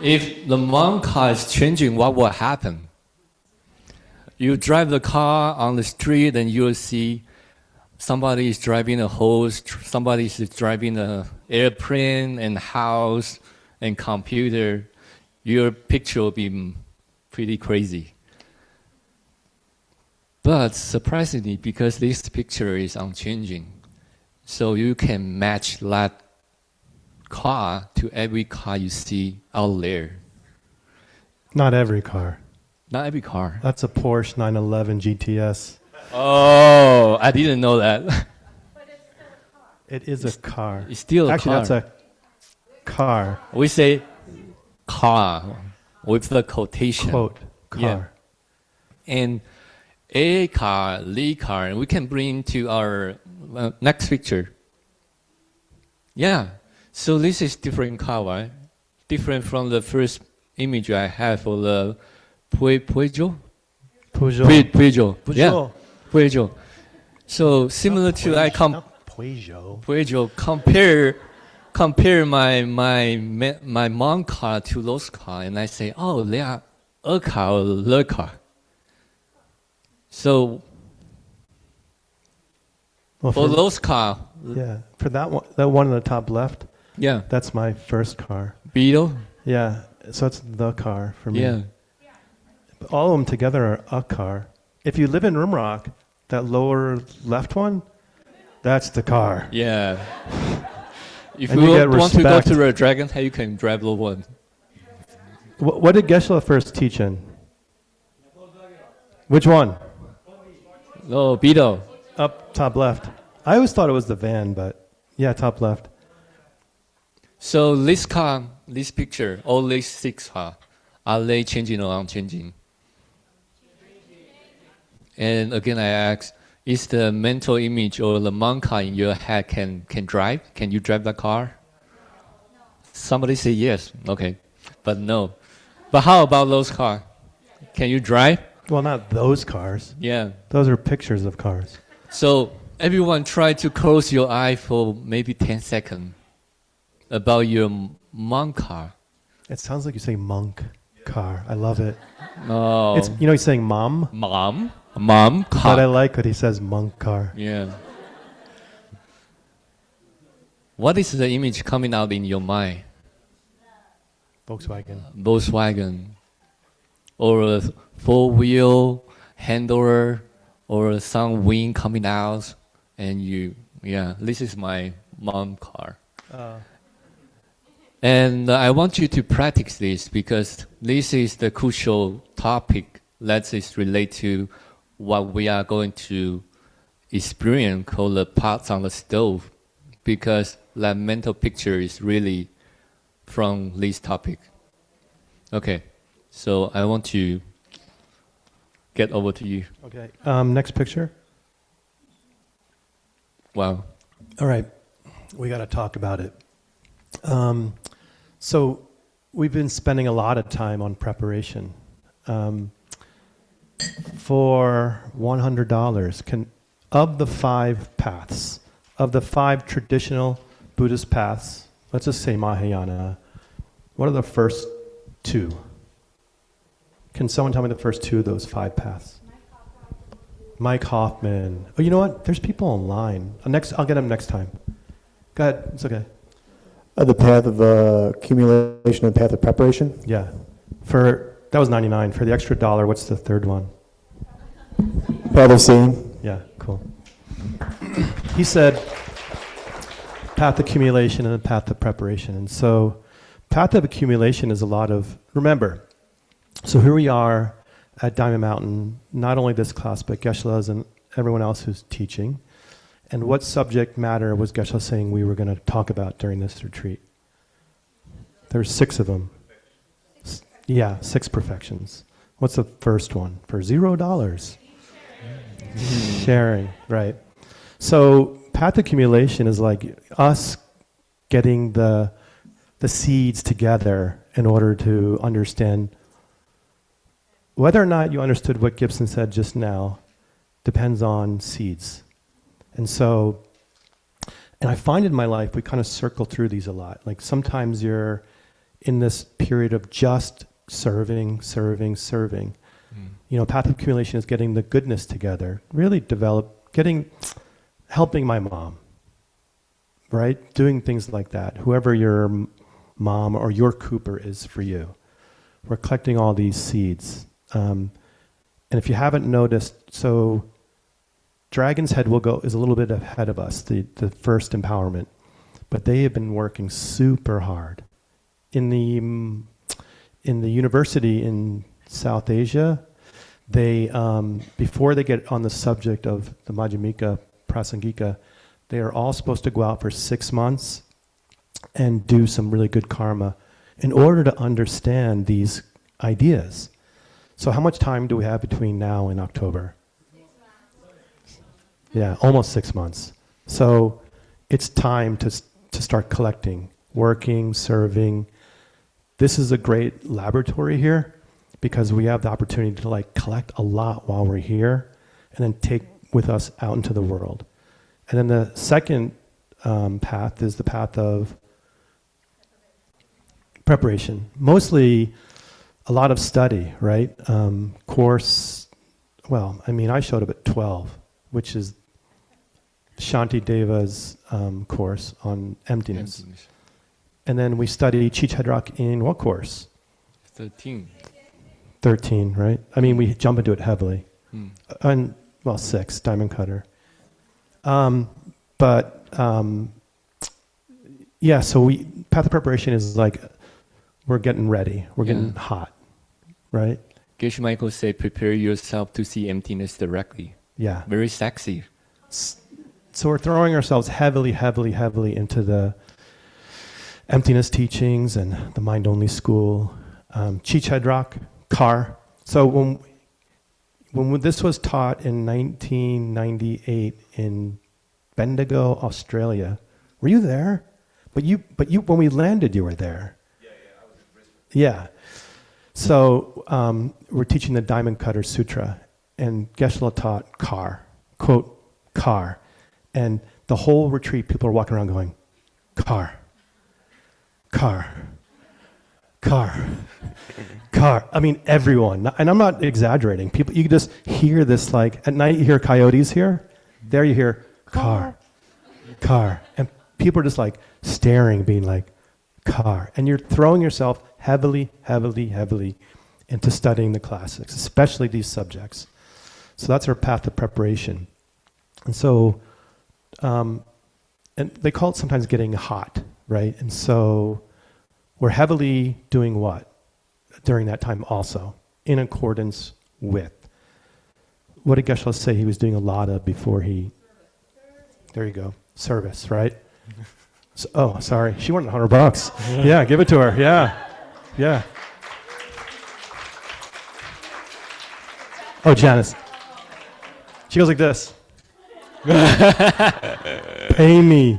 If the mom car is changing, what will happen? You drive the car on the street and you'll see somebody is driving a hose, somebody is driving an airplane and house and computer. Your picture will be pretty crazy. But surprisingly, because this picture is unchanging, so you can match that car to every car you see out there. Not every car. Not every car. That's a Porsche 911 GTS. Oh, I didn't know that. But it's still a car. It is a car. It's still a Actually, car. That's a car. We say car with the quotation. Quote, car. Yeah. And a car, the car, we can bring to our Next picture. Yeah. So this is different car, right? Different from the first image I have for the Peugeot. Peugeot. Yeah. Peugeot. So similar to Peugeot. Compare my mom car to those car, and I say, oh, they are a car or the car. So for those car, yeah, for that one in the top left, yeah, that's my first car. Beetle. Yeah, so it's the car for me. Yeah. All of them together are a car. If you live in Rimrock, that lower left one, that's the car. Yeah. If and you get want to respect. go to the Dragon Head, you can drive the one. What did Geshe first teach in? Which one? No, Beetle. Up top left. I always thought it was the van, but yeah, top left. So this car, this picture, all these 6 car, are they changing or unchanging? And again, I ask, is the mental image or the mantra in your head can drive? Can you drive the car? Somebody say yes. Okay. But no. But how about those cars? Can you drive? Well, not those cars. Yeah. Those are pictures of cars. So everyone try to close your eye for maybe 10 seconds about your monk car. It sounds like you say monk car. I love it. No. It's, you know, he's saying mom. Mom car. But I like what he says, monk car. Yeah. What is the image coming out in your mind? Volkswagen. Or a 4-wheel handler, or some wind coming out, and this is my mom car. And I want you to practice this because this is the crucial topic that is related to what we are going to experience called the pots on the stove, because that mental picture is really from this topic. Okay, so I want to get over to you. Okay, next picture. Wow. All right, we got to talk about it. So we've been spending a lot of time on preparation. For $100, of the 5 paths, of the 5 traditional Buddhist paths, let's just say Mahayana, what are the first 2? Can someone tell me the first 2 of those 5 paths? Mike Hoffman. Oh, you know what? There's people online. I'll get him next time. Go ahead. It's okay. The path of accumulation and path of preparation? Yeah. That was $99. For the extra $1, what's the third one? Path of seeing. Yeah, cool. He said path accumulation and path of preparation. And so path of accumulation is a lot of, remember, so here we are at Diamond Mountain, not only this class, but Geshe and everyone else who's teaching. And what subject matter was Geshe saying we were going to talk about during this retreat? There's 6 of them. Yeah, 6 perfections. What's the first one? For $0. Sharing, right. So path accumulation is like us getting the seeds together in order to understand. Whether or not you understood what Gibson said just now depends on seeds. And I find in my life we kind of circle through these a lot. Like sometimes you're in this period of just serving. You know, path of accumulation is getting the goodness together, really helping my mom, right? Doing things like that. Whoever your mom or your Cooper is for you. We're collecting all these seeds. And if you haven't noticed, so Dragon's Head is a little bit ahead of us, the first empowerment. But they have been working super hard. In the university in South Asia, they before they get on the subject of the Madhyamika Prasangika, they are all supposed to go out for 6 months and do some really good karma in order to understand these ideas. So how much time do we have between now and October? Yeah, almost 6 months. So it's time to start collecting, working, serving. This is a great laboratory here because we have the opportunity to like collect a lot while we're here and then take with us out into the world. And then the second path is the path of preparation. Mostly a lot of study, right? Course, well, I mean, I showed up at 12, which is Shanti Deva's course on emptiness. And then we study Chichadrak in what course? 13. 13, right? I mean, we jump into it heavily. And, well, 6, Diamond Cutter. Yeah, so path of preparation is like, we're getting ready. We're getting hot, right? Geshe Michael say, prepare yourself to see emptiness directly. Yeah. Very sexy. So we're throwing ourselves heavily into the emptiness teachings and the mind-only school. Chichadrak, car. So when this was taught in 1998 in Bendigo, Australia, were you there? But you when we landed, you were there. Yeah, I was in Brisbane. Yeah. So we're teaching the Diamond Cutter Sutra, and Geshe taught car, quote, car. And the whole retreat, people are walking around going, car, car, car, car. I mean, everyone. And I'm not exaggerating. People, you can just hear this, like, at night you hear coyotes here. There you hear car, car. And people are just like staring, being like, car. And you're throwing yourself heavily into studying the classics, especially these subjects. So that's our path of preparation. And so, and they call it sometimes getting hot, right? And so we're heavily doing what during that time also, in accordance with. What did Geshe say he was doing a lot of before he... There you go. Service, right? So, oh, sorry. She wanted $100. Yeah, give it to her. Yeah. Oh, Janice. She goes like this. Pay me.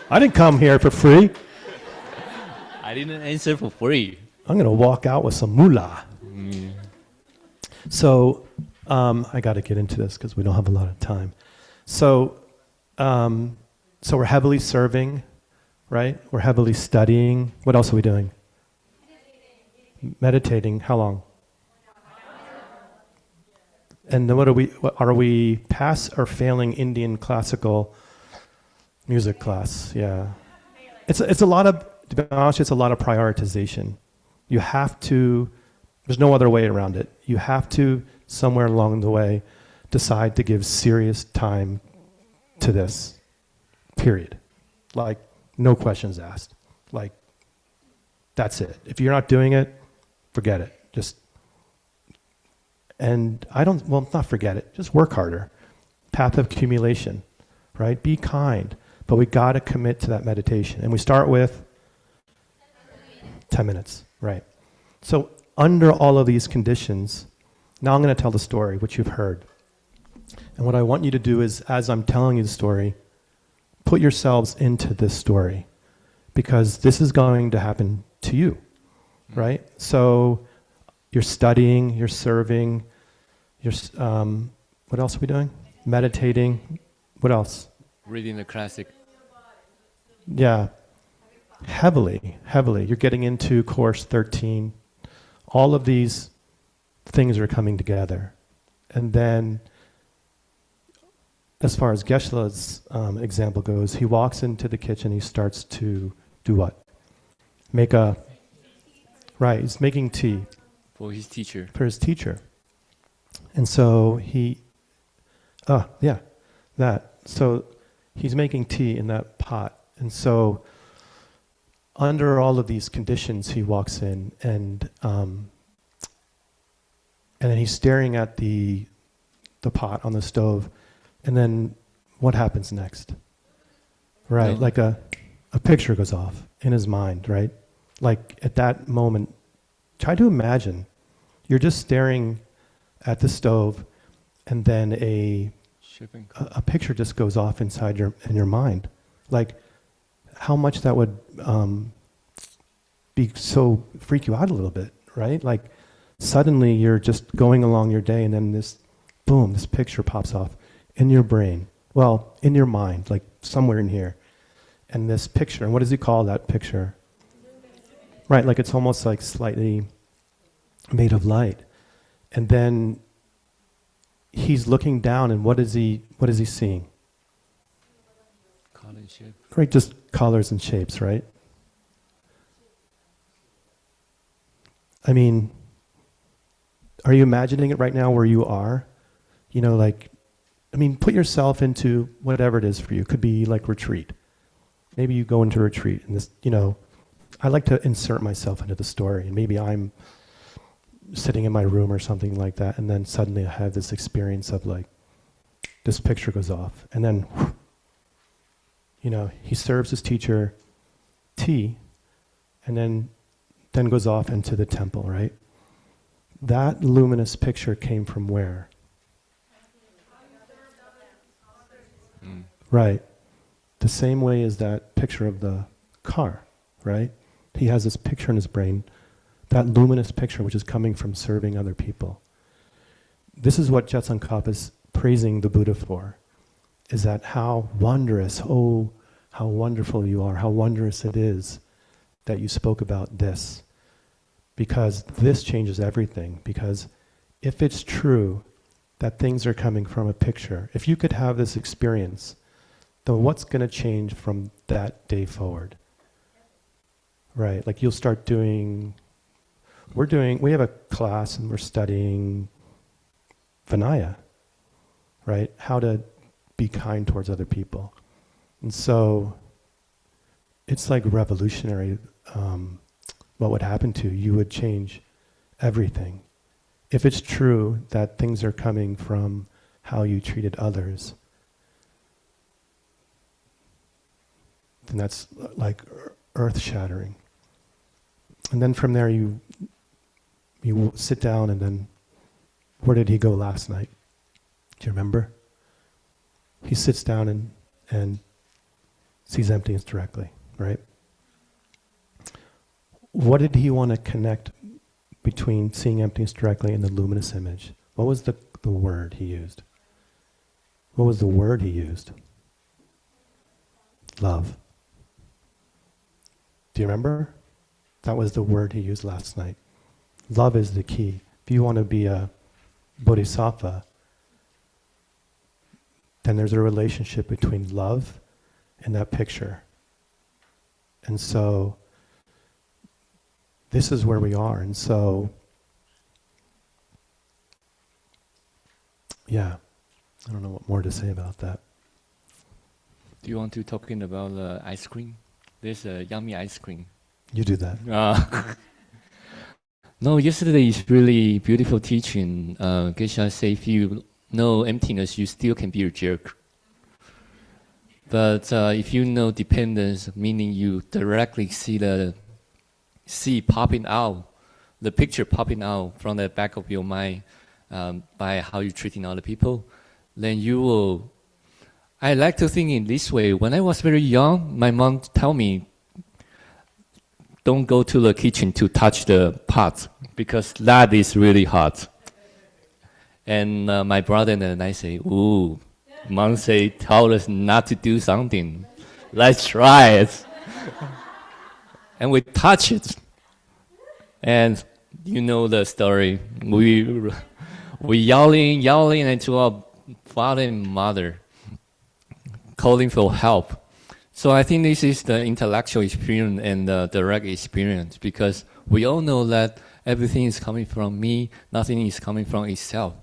I didn't come here for free. I didn't answer for free. I'm going to walk out with some moolah. So I got to get into this because we don't have a lot of time. So we're heavily serving, right? We're heavily studying. What else are we doing? Meditating. How long? And then what are we pass or failing Indian classical music class? Yeah. It's a lot of, to be honest, it's a lot of prioritization. You have to, there's no other way around it. You have to, somewhere along the way, decide to give serious time to this, period. Like, no questions asked. Like, that's it. If you're not doing it, forget it. Not forget it, just work harder. Path of accumulation, right? Be kind, but we got to commit to that meditation. And we start with 10 minutes, right? So under all of these conditions, now I'm going to tell the story, which you've heard. And what I want you to do is, as I'm telling you the story, put yourselves into this story, because this is going to happen to you, right? So you're studying, you're serving, what else are we doing? Meditating. What else? Reading the classic. Yeah. Heavily. You're getting into course 13. All of these things are coming together. And then, as far as Geshe-la's example goes, he walks into the kitchen, he starts to do what? He's making tea. For his teacher. And so So he's making tea in that pot. And so under all of these conditions, he walks in and then he's staring at the pot on the stove. And then what happens next? Right, like a picture goes off in his mind, right? Like at that moment, try to imagine you're just staring at the stove, and then a a picture just goes off inside your mind. Like how much that would be so freak you out a little bit, right? Like suddenly you're just going along your day and then this, boom, this picture pops off in your brain. Well, in your mind, like somewhere in here. And this picture, and what does he call that picture? Right, like it's almost like slightly made of light. And then he's looking down and what is he seeing? Color and shape. Right, just colors and shapes, right? I mean, are you imagining it right now where you are? You know, like, I mean, put yourself into whatever it is for you. It could be like retreat. Maybe you go into retreat and this, you know, I like to insert myself into the story and maybe I'm sitting in my room or something like that and then suddenly I have this experience of like, this picture goes off and then, you know, he serves his teacher tea and then goes off into the temple, right? That luminous picture came from where? Right. The same way as that picture of the car, right? He has this picture in his brain, that luminous picture which is coming from serving other people. This is what Jetsuncup is praising the Buddha for, is that how wondrous, oh, how wonderful you are, how wondrous it is that you spoke about this. Because this changes everything. Because if it's true that things are coming from a picture, if you could have this experience, then what's going to change from that day forward? Right, like you'll start doing, we have a class and we're studying Vinaya, right? How to be kind towards other people. And so it's like revolutionary. What would happen to you? You would change everything. If it's true that things are coming from how you treated others, then that's like earth-shattering. And then from there you sit down and then, where did he go last night? Do you remember? He sits down and sees emptiness directly, right? What did he want to connect between seeing emptiness directly and the luminous image? What was the word he used? What was the word he used? Love. Do you remember? That was the word he used last night. Love is the key. If you want to be a bodhisattva, then there's a relationship between love and that picture. And so this is where we are. And so, yeah, I don't know what more to say about that. Do you want to talking about ice cream? There's a yummy ice cream. You do that. No, yesterday is really beautiful teaching. Geshe say if you know emptiness, you still can be a jerk. But if you know dependence, meaning you directly see popping out, the picture popping out from the back of your mind by how you're treating other people, then you will. I like to think in this way. When I was very young, my mom told me, don't go to the kitchen to touch the pot because that is really hot. And my brother and I say, ooh, mom told us not to do something. Let's try it. And we touch it. And you know the story. We yelling into our father and mother, calling for help. So I think this is the intellectual experience and the direct experience, because we all know that everything is coming from me, nothing is coming from itself.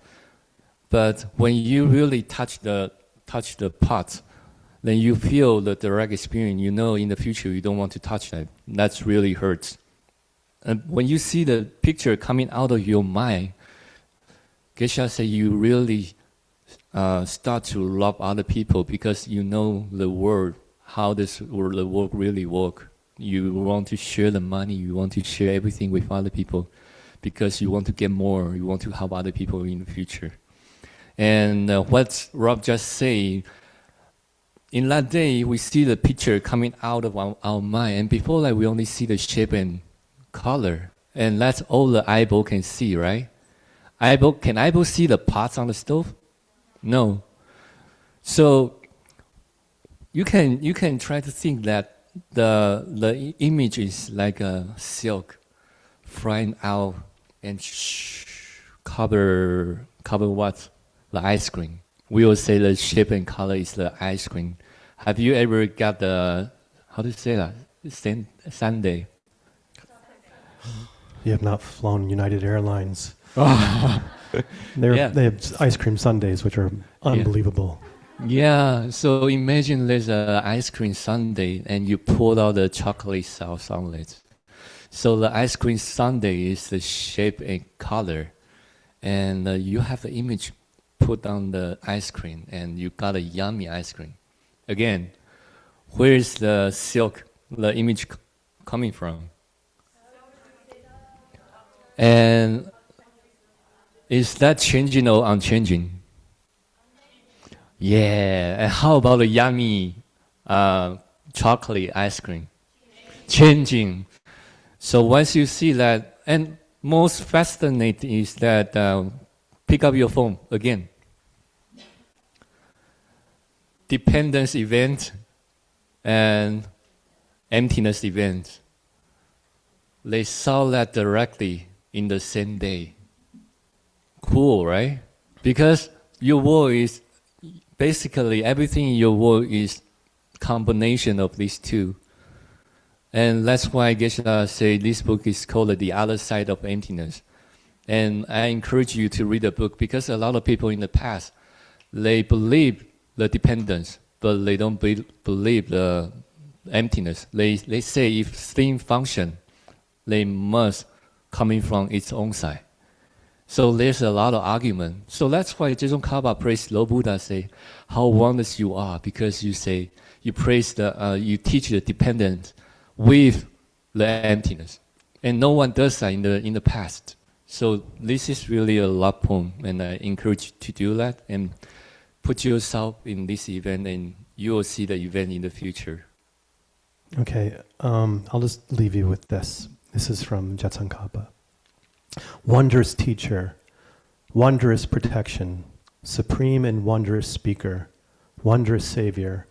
But when you really touch the pot, then you feel the direct experience. You know in the future you don't want to touch that. That's really hurts. And when you see the picture coming out of your mind, Geshe said you really start to love other people because you know the world, how the world really works. You want to share the money, you want to share everything with other people because you want to get more, you want to help other people in the future. And what Rob just said, in that day, we see the picture coming out of our mind. And before that, we only see the shape and color. And that's all the eyeball can see, right? Can eyeball see the pots on the stove? No. So you can try to think that the image is like a silk flying out and cover what? The ice cream. We will say the shape and color is the ice cream. Have you ever got the, how do you say that? Sundae. You have not flown United Airlines. Yeah. They have ice cream sundaes, which are unbelievable. Yeah, so imagine there's an ice cream sundae and you pour out the chocolate sauce on it. So the ice cream sundae is the shape and color. And you have the image put on the ice cream and you got a yummy ice cream. Again, where is the silk, the image coming from? And is that changing or unchanging? Yeah, and how about the yummy chocolate ice cream? Changing. So once you see that, and most fascinating is that pick up your phone again. Dependence event and emptiness event. They saw that directly in the same day. Cool, right? Because your world is basically everything in your world is combination of these two. And that's why Geshe say this book is called The Other Side of Emptiness. And I encourage you to read the book because a lot of people in the past, they believe the dependence, but they don't believe the emptiness. They say if things function, they must coming from its own side. So there's a lot of argument. So that's why Jason Kaba praised Lord Buddha, say, how wondrous you are, because you say, you praise you teach the dependence with the emptiness. And no one does that in the past. So this is really a love poem, and I encourage you to do that and put yourself in this event, and you will see the event in the future. Okay, I'll just leave you with this. This is from Jetsankapa. Wondrous teacher, wondrous protection, supreme and wondrous speaker, wondrous savior,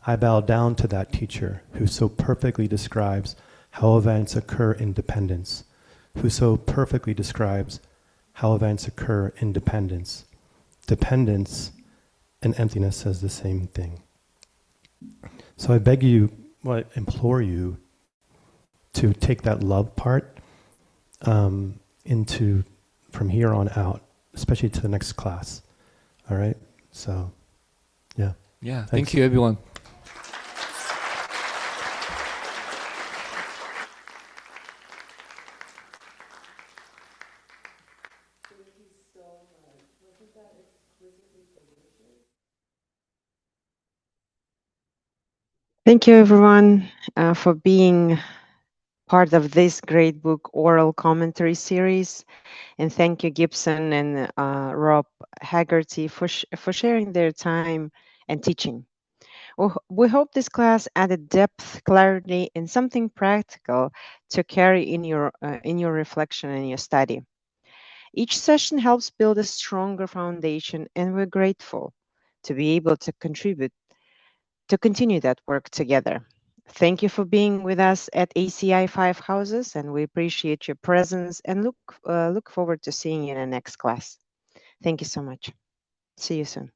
I bow down to that teacher who so perfectly describes how events occur in dependence, who so perfectly describes how events occur in dependence. Dependence and emptiness says the same thing. So I beg you, I implore you to take that love part into from here on out, especially to the next class. All right? So, yeah. Yeah, thank you, everyone. Thank you, everyone, for being part of this great book oral commentary series. And thank you, Gibson and Rob Haggerty, for sharing their time and teaching. We hope this class added depth, clarity, and something practical to carry in your reflection and your study. Each session helps build a stronger foundation, and we're grateful to be able to contribute to continue that work together. Thank you for being with us at ACI 5 Houses, and we appreciate your presence and look forward to seeing you in the next class. Thank you so much. See you soon.